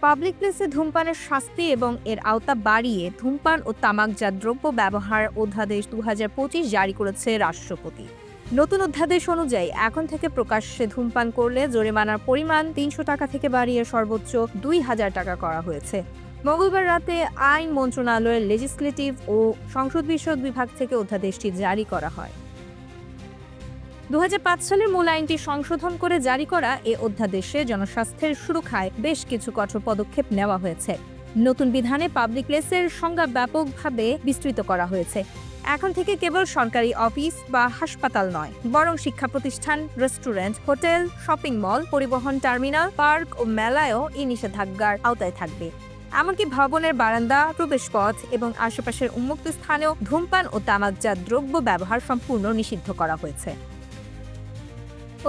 Public প্লেসে ধূমপানের শাস্তি এবং এর আওতা বাড়িয়ে ধূমপান ও তামাকজাত দ্রব্য ব্যবহার অধ্যাদেশ 2025 জারি করেছে রাষ্ট্রপতি। নতুন অধ্যাদেশ অনুযায়ী এখন থেকে প্রকাশ্যে ধূমপান করলে জরিমানার পরিমাণ 300 টাকা থেকে বাড়িয়ে সর্বোচ্চ 2000 টাকা করা হয়েছে। মঙ্গলবার রাতে আইন মন্ত্রণালয়ের লেজিসলেটিভ ও সংসদ বিষয়ক বিভাগ থেকে অধ্যাদেশটি জারি করা হয়। 2005 সালের মূল আইনটি সংশোধন করে জারি করা এ অধ্যাদেশে জনস্বাস্থ্যের সুরক্ষায় বেশ কিছু কঠোর পদক্ষেপ নেওয়া হয়েছে। নতুন বিধানে পাবলিক প্লেসের সংজ্ঞা ব্যাপকভাবে বিস্তৃত করা হয়েছে। এখন থেকে কেবল সরকারি অফিস বা হাসপাতাল নয়, বরং শিক্ষা প্রতিষ্ঠান, রেস্টুরেন্ট, হোটেল, শপিং মল, পরিবহন টার্মিনাল, পার্ক ও মেলায়ও এই নিষেধাজ্ঞার আওতায় থাকবে। এমনকি ভবনের বারান্দা, প্রবেশপথ এবং আশেপাশের উন্মুক্ত স্থানেও ধূমপান ও তামাকজাত দ্রব্য ব্যবহার সম্পূর্ণ নিষিদ্ধ করা হয়েছে।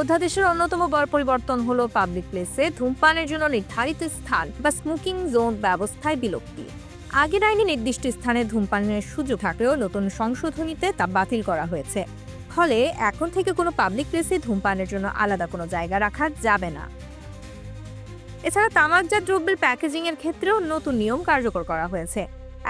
অধ্যাদেশের অন্যতম বড় পরিবর্তন হলো পাবলিক প্লেসে ধূমপানের জন্য নির্ধারিত স্থান বা স্মোকিং জোন ব্যবস্থায় বিলুপ্তি। আগের আইনে নির্দিষ্ট স্থানে ধূমপানের সুযোগ থাকলেও নতুন সংশোধনীতে তা বাতিল করা হয়েছে। ফলে এখন থেকে কোনো পাবলিক প্লেসে ধূমপানের জন্য আলাদা কোনো জায়গা রাখা যাবে না। এছাড়া তামাকজাত দ্রব্যের প্যাকেজিং এর ক্ষেত্রেও নতুন নিয়ম কার্যকর করা হয়েছে।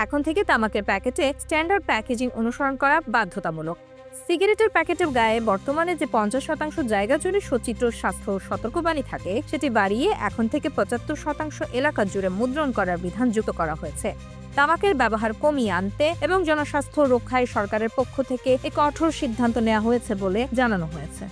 এখন থেকে তামাকের প্যাকেটে স্ট্যান্ডার্ড প্যাকেজিং অনুসরণ করা বাধ্যতামূলক। সিগারেটের প্যাকেটের গায়ে বর্তমানে যে 50% জায়গা জুড়ে সচিত্র স্বাস্থ্য সতর্কবাণী থাকে, সেটি বাড়িয়ে এখন থেকে 75% এলাকা জুড়ে মুদ্রণ করার বিধান যুক্ত করা হয়েছে। তামাকের ব্যবহার কমিয়ে আনতে এবং জনস্বাস্থ্য রক্ষায় সরকারের পক্ষ থেকে এক কঠোর সিদ্ধান্ত নেওয়া হয়েছে বলে জানানো হয়েছে।